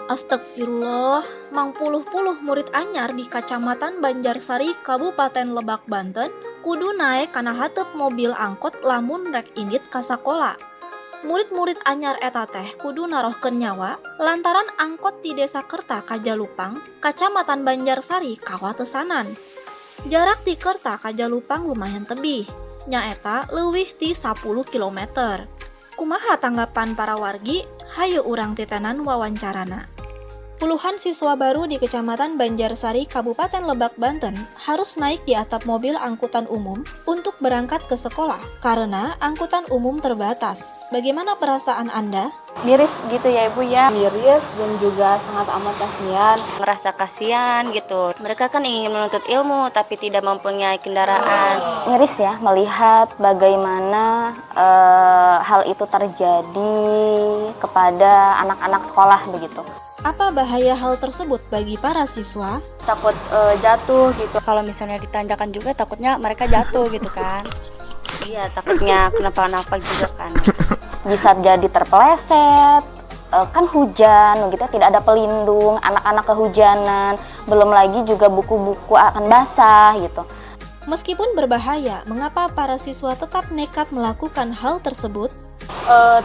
Astagfirullah, mang puluh-puluh murid anyar di Kacamatan Banjarsari, Kabupaten Lebak, Banten, kudu naik kana hateup mobil angkot lamun rek indit ka sakola. Murid-murid anyar eta teh kudu narohkeun nyawa lantaran angkot di Desa Kerta ka Jalupang, Kacamatan Banjarsari kawatesanan. Jarak ti Kerta ka Jalupang lumayan tebih, nyaeta leuwih ti 10 km. Kumaha tanggapan para wargi? Hayu urang titenan wawancarana. Puluhan siswa baru di Kecamatan Banjarsari, Kabupaten Lebak, Banten harus naik di atap mobil angkutan umum untuk berangkat ke sekolah karena angkutan umum terbatas. Bagaimana perasaan Anda? Miris gitu ya Ibu ya. Miris dan juga sangat amat kasihan. Ngerasa kasihan gitu. Mereka kan ingin menuntut ilmu tapi tidak mempunyai kendaraan. Miris ya melihat bagaimana hal itu terjadi kepada anak-anak sekolah begitu. Apa bahaya hal tersebut bagi para siswa? Takut jatuh gitu. Kalau misalnya ditanjakan juga takutnya mereka jatuh gitu kan. Iya, takutnya kenapa-napa juga kan. Bisa jadi terpeleset, kan hujan gitu, tidak ada pelindung, anak-anak kehujanan, belum lagi juga buku-buku akan basah gitu. Meskipun berbahaya, mengapa para siswa tetap nekat melakukan hal tersebut?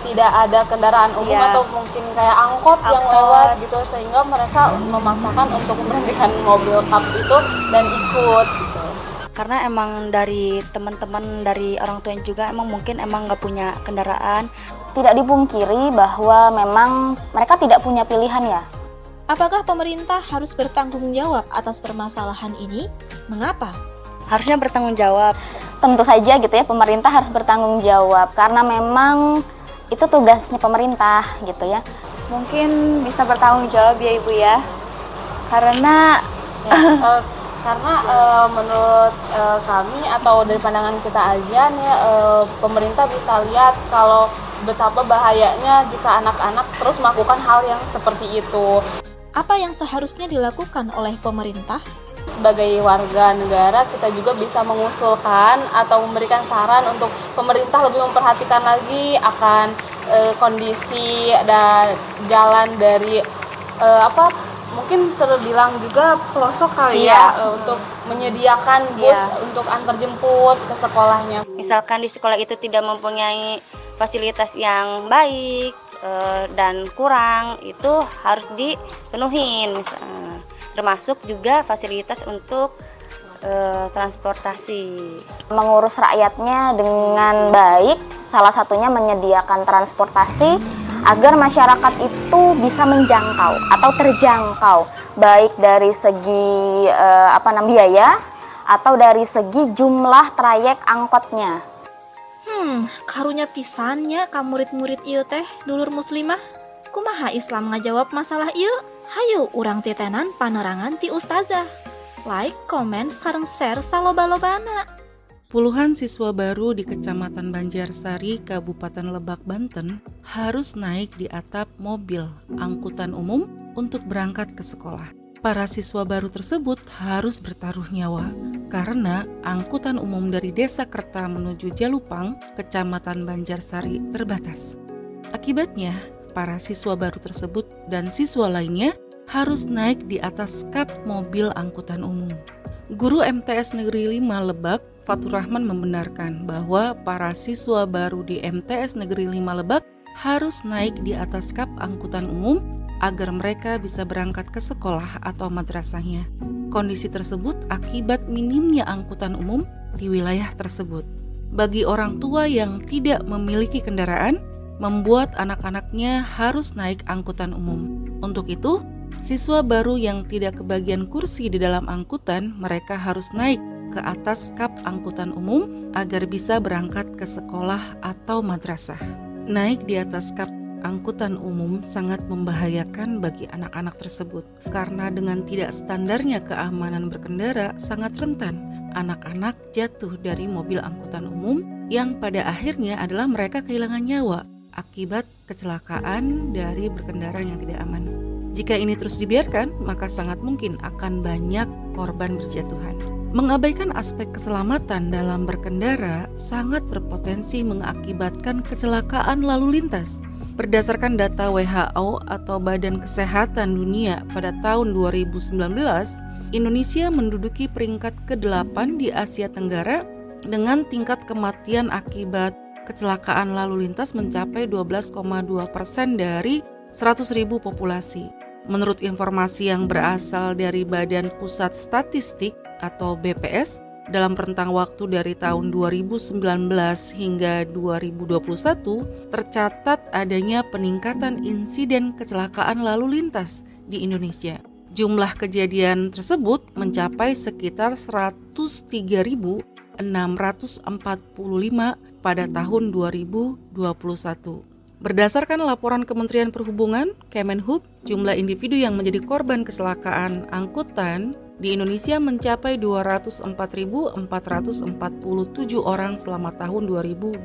Tidak ada kendaraan umum atau mungkin kayak angkot yang lewat gitu, sehingga mereka memaksakan untuk memberhentikan mobil kap itu dan ikut gitu. Karena emang dari teman-teman, dari orang tua juga mungkin nggak punya kendaraan. Tidak dipungkiri bahwa memang mereka tidak punya pilihan ya. Apakah pemerintah harus bertanggung jawab atas permasalahan ini? Mengapa? Harusnya bertanggung jawab. Tentu saja gitu ya, pemerintah harus bertanggung jawab karena memang itu tugasnya pemerintah gitu ya. Mungkin bisa bertanggung jawab ya Ibu ya, karena menurut kami atau dari pandangan kita aja nih, pemerintah bisa lihat kalau betapa bahayanya jika anak-anak terus melakukan hal yang seperti itu. Apa yang seharusnya dilakukan oleh pemerintah? Sebagai warga negara, kita juga bisa mengusulkan atau memberikan saran untuk pemerintah lebih memperhatikan lagi akan kondisi dan jalan dari mungkin terbilang juga pelosok kali untuk menyediakan bus untuk antar jemput ke sekolahnya. Misalkan di sekolah itu tidak mempunyai fasilitas yang baik dan kurang, itu harus dipenuhin misalnya. Termasuk juga fasilitas untuk transportasi. Mengurus rakyatnya dengan baik, salah satunya menyediakan transportasi agar masyarakat itu bisa menjangkau atau terjangkau, baik dari segi biaya atau dari segi jumlah trayek angkotnya. Karunya pisannya ka murid-murid ieu teh dulur muslimah. Kumaha Islam ngajawab masalah ieu? Hayu urang titenan panerangan ti ustazah. Like, komen, sareng share saloba-lobana. Puluhan siswa baru di Kecamatan Banjarsari, Kabupaten Lebak, Banten harus naik di atap mobil angkutan umum untuk berangkat ke sekolah. Para siswa baru tersebut harus bertaruh nyawa karena angkutan umum dari Desa Kerta menuju Jalupang, Kecamatan Banjarsari terbatas. Akibatnya, para siswa baru tersebut dan siswa lainnya harus naik di atas kap mobil angkutan umum. Guru MTS Negeri 5 Lebak, Fatur Rahman membenarkan bahwa para siswa baru di MTS Negeri 5 Lebak harus naik di atas kap angkutan umum agar mereka bisa berangkat ke sekolah atau madrasahnya. Kondisi tersebut akibat minimnya angkutan umum di wilayah tersebut. Bagi orang tua yang tidak memiliki kendaraan, membuat anak-anaknya harus naik angkutan umum. Untuk itu, siswa baru yang tidak kebagian kursi di dalam angkutan, mereka harus naik ke atas kap angkutan umum agar bisa berangkat ke sekolah atau madrasah. Naik di atas kap angkutan umum sangat membahayakan bagi anak-anak tersebut karena dengan tidak standarnya keamanan berkendara sangat rentan anak-anak jatuh dari mobil angkutan umum yang pada akhirnya adalah mereka kehilangan nyawa akibat kecelakaan dari berkendara yang tidak aman. Jika ini terus dibiarkan, maka sangat mungkin akan banyak korban berjatuhan. Mengabaikan aspek keselamatan dalam berkendara sangat berpotensi mengakibatkan kecelakaan lalu lintas. Berdasarkan data WHO atau Badan Kesehatan Dunia pada tahun 2019, Indonesia menduduki peringkat ke-8 di Asia Tenggara dengan tingkat kematian akibat kecelakaan lalu lintas mencapai 12,2% dari 100.000 populasi. Menurut informasi yang berasal dari Badan Pusat Statistik atau BPS, dalam rentang waktu dari tahun 2019 hingga 2021, tercatat adanya peningkatan insiden kecelakaan lalu lintas di Indonesia. Jumlah kejadian tersebut mencapai sekitar 103.645 pada tahun 2021. Berdasarkan laporan Kementerian Perhubungan, Kemenhub, jumlah individu yang menjadi korban kecelakaan angkutan di Indonesia mencapai 204.447 orang selama tahun 2022.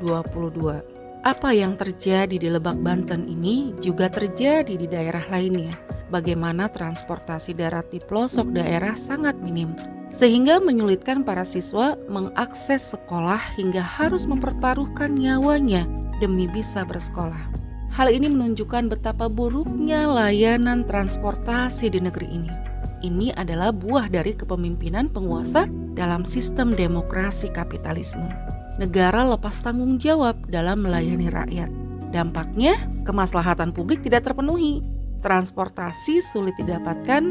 Apa yang terjadi di Lebak, Banten ini juga terjadi di daerah lainnya. Bagaimana transportasi darat di pelosok daerah sangat minim, sehingga menyulitkan para siswa mengakses sekolah hingga harus mempertaruhkan nyawanya demi bisa bersekolah. Hal ini menunjukkan betapa buruknya layanan transportasi di negeri ini. Ini adalah buah dari kepemimpinan penguasa dalam sistem demokrasi kapitalisme. Negara lepas tanggung jawab dalam melayani rakyat. Dampaknya, kemaslahatan publik tidak terpenuhi. Transportasi sulit didapatkan,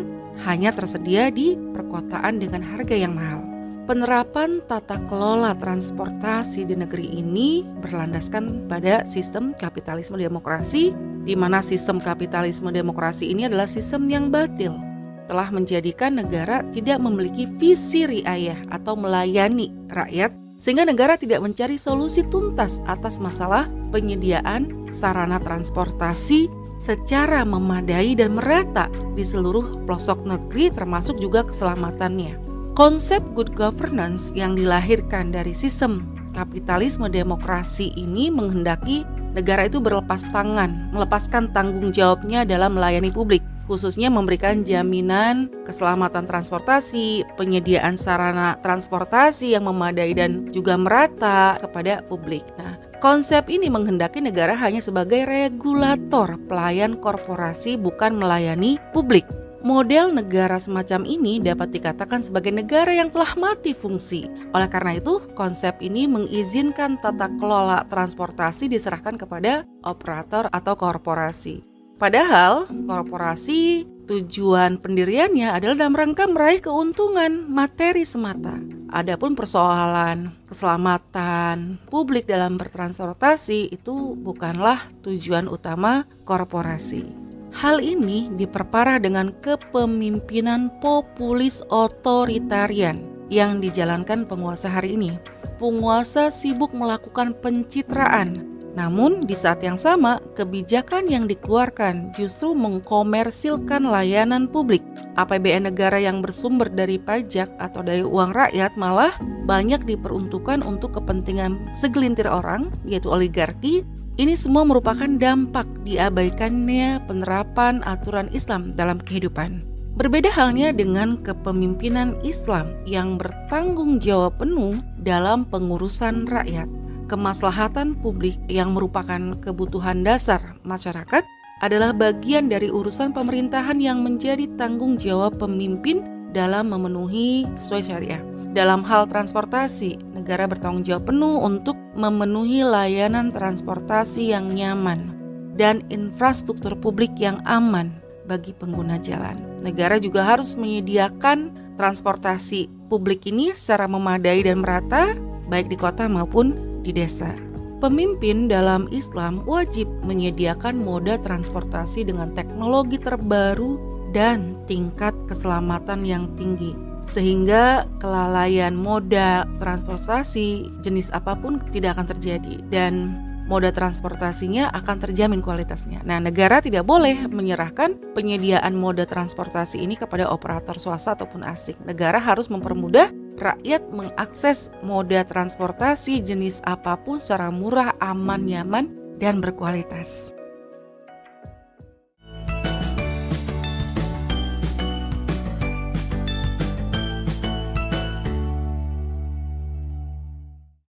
hanya tersedia di perkotaan dengan harga yang mahal. Penerapan tata kelola transportasi di negeri ini berlandaskan pada sistem kapitalisme demokrasi, di mana sistem kapitalisme demokrasi ini adalah sistem yang batil, telah menjadikan negara tidak memiliki visi riayah atau melayani rakyat, sehingga negara tidak mencari solusi tuntas atas masalah penyediaan sarana transportasi secara memadai dan merata di seluruh pelosok negeri, termasuk juga keselamatannya. Konsep good governance yang dilahirkan dari sistem kapitalisme demokrasi ini menghendaki negara itu berlepas tangan, melepaskan tanggung jawabnya dalam melayani publik, khususnya memberikan jaminan keselamatan transportasi, penyediaan sarana transportasi yang memadai dan juga merata kepada publik. Nah, konsep ini menghendaki negara hanya sebagai regulator pelayan korporasi, bukan melayani publik. Model negara semacam ini dapat dikatakan sebagai negara yang telah mati fungsi. Oleh karena itu, konsep ini mengizinkan tata kelola transportasi diserahkan kepada operator atau korporasi. Padahal, korporasi tujuan pendiriannya adalah dalam rangka meraih keuntungan materi semata. Adapun persoalan keselamatan publik dalam bertransportasi itu bukanlah tujuan utama korporasi. Hal ini diperparah dengan kepemimpinan populis otoritarian yang dijalankan penguasa hari ini. Penguasa sibuk melakukan pencitraan. Namun di saat yang sama, kebijakan yang dikeluarkan justru mengkomersilkan layanan publik. APBN negara yang bersumber dari pajak atau dari uang rakyat malah banyak diperuntukkan untuk kepentingan segelintir orang, yaitu oligarki. Ini semua merupakan dampak diabaikannya penerapan aturan Islam dalam kehidupan. Berbeda halnya dengan kepemimpinan Islam yang bertanggung jawab penuh dalam pengurusan rakyat. Kemaslahatan publik yang merupakan kebutuhan dasar masyarakat adalah bagian dari urusan pemerintahan yang menjadi tanggung jawab pemimpin dalam memenuhi sesuai syariah. Dalam hal transportasi, negara bertanggung jawab penuh untuk memenuhi layanan transportasi yang nyaman dan infrastruktur publik yang aman bagi pengguna jalan. Negara juga harus menyediakan transportasi publik ini secara memadai dan merata, baik di kota maupun di desa. Pemimpin dalam Islam wajib menyediakan moda transportasi dengan teknologi terbaru dan tingkat keselamatan yang tinggi, sehingga kelalaian moda transportasi jenis apapun tidak akan terjadi dan moda transportasinya akan terjamin kualitasnya. Nah, negara tidak boleh menyerahkan penyediaan moda transportasi ini kepada operator swasta ataupun asing. Negara harus mempermudah rakyat mengakses moda transportasi jenis apapun secara murah, aman, nyaman, dan berkualitas.